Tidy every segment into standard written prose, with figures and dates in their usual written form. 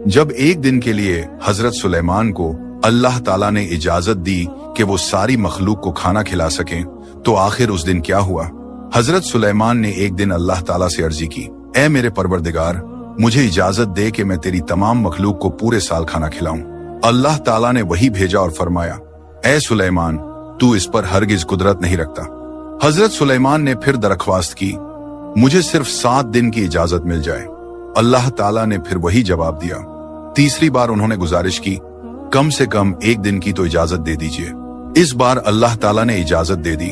जब एक दिन के लिए हजरत सुलेमान को अल्लाह ताला ने इजाजत दी कि वो सारी मखलूक को खाना खिला सकें, तो आखिर उस दिन क्या हुआ? हजरत सुलेमान ने एक दिन अल्लाह ताला से अर्जी की, ऐ मेरे परवरदिगार, मुझे इजाजत दे कि मैं तेरी तमाम मखलूक को पूरे साल खाना खिलाऊं। अल्लाह ताला ने वही भेजा और फरमाया, ऐ सुलेमान, तू इस पर हरगिज कुदरत नहीं रखता। हजरत सुलेमान ने फिर दरख्वास्त की, मुझे सिर्फ 7 दिन की इजाजत मिल जाए। अल्लाह ताला ने फिर वही जवाब दिया। तीसरी बार उन्होंने गुजारिश की, कम से कम 1 दिन की तो इजाजत दे दीजिए। इस बार अल्लाह ताला ने इजाजत दे दी।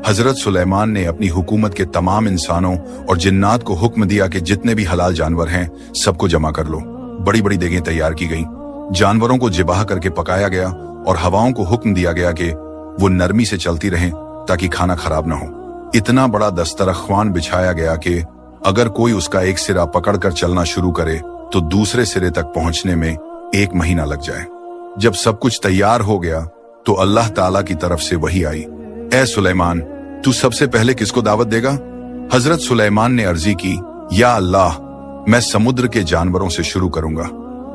हजरत सुलेमान ने अपनी हुकूमत के तमाम इंसानों और जिन्नात को हुक्म दिया कि जितने भी हलाल जानवर हैं सबको जमा कर लो। बड़ी बड़ी देगें तैयार की गईं, जानवरों को ज़िबाह करके पकाया गया और हवाओं को हुक्म दिया गया कि वो नरमी से चलती रहें ताकि खाना खराब न हो। इतना बड़ा दस्तरख्वान बिछाया गया कि अगर कोई उसका एक सिरा पकड़कर चलना शुरू करे तो दूसरे सिरे तक पहुंचने में 1 महीना लग जाए। जब सब कुछ तैयार हो गया तो अल्लाह ताला की तरफ से वही आई, ऐ सुलेमान, तू सबसे पहले किसको दावत देगा? हजरत सुलेमान ने अर्जी की, या अल्लाह, मैं समुद्र के जानवरों से शुरू करूंगा।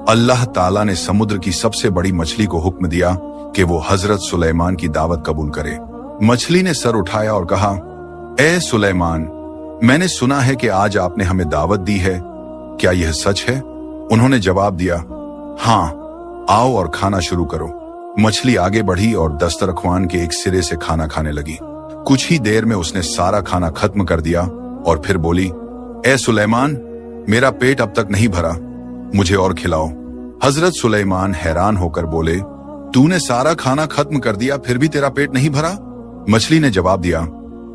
अल्लाह ताला ने समुद्र की सबसे बड़ी मछली को हुक्म दिया कि वो हजरत सुलेमान की दावत कबूल करे। मछली ने सर उठाया और कहा, ऐ सुलेमान, मैंने सुना है कि आज आपने हमें दावत दी है, क्या यह सच है? उन्होंने जवाब दिया, हाँ, आओ और खाना शुरू करो। मछली आगे बढ़ी और दस्तरख्वान के एक सिरे से खाना खाने लगी। कुछ ही देर में उसने सारा खाना खत्म कर दिया और फिर बोली, ऐ सुलेमान, मेरा पेट अब तक नहीं भरा, मुझे और खिलाओ। हजरत सुलेमान हैरान होकर बोले, तूने सारा खाना खत्म कर दिया फिर भी तेरा पेट नहीं भरा? मछली ने जवाब दिया,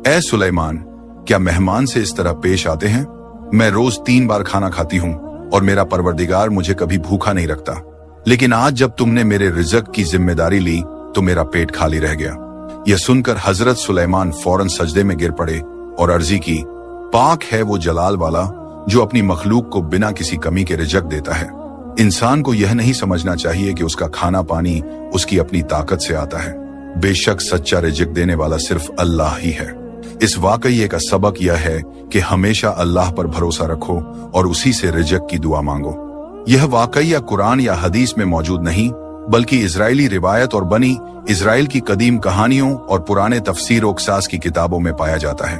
ऐ सुलेमान, क्या मेहमान से इस तरह पेश आते हैं? मैं रोज 3 बार खाना खाती हूँ और मेरा परवरदिगार मुझे कभी भूखा नहीं रखता, लेकिन आज जब तुमने मेरे रिज़्क की जिम्मेदारी ली तो मेरा पेट खाली रह गया। यह सुनकर हजरत सुलेमान फौरन सजदे में गिर पड़े और अर्जी की, पाक है वो जलाल वाला जो अपनी मखलूक को बिना किसी कमी के रिज़्क देता है। इंसान को यह नहीं समझना चाहिए कि उसका खाना पानी उसकी अपनी ताकत से आता है। बेशक सच्चा रिज़्क देने वाला सिर्फ अल्लाह ही है। इस वाकये का सबक यह है कि हमेशा अल्लाह पर भरोसा रखो और उसी से रिज़्क की दुआ मांगो। यह वाकया कुरान या हदीस में मौजूद नहीं, बल्कि इजरायली रिवायत और बनी इजराइल की कदीम कहानियों और पुराने तफसीर और क़िसास की किताबों में पाया जाता है।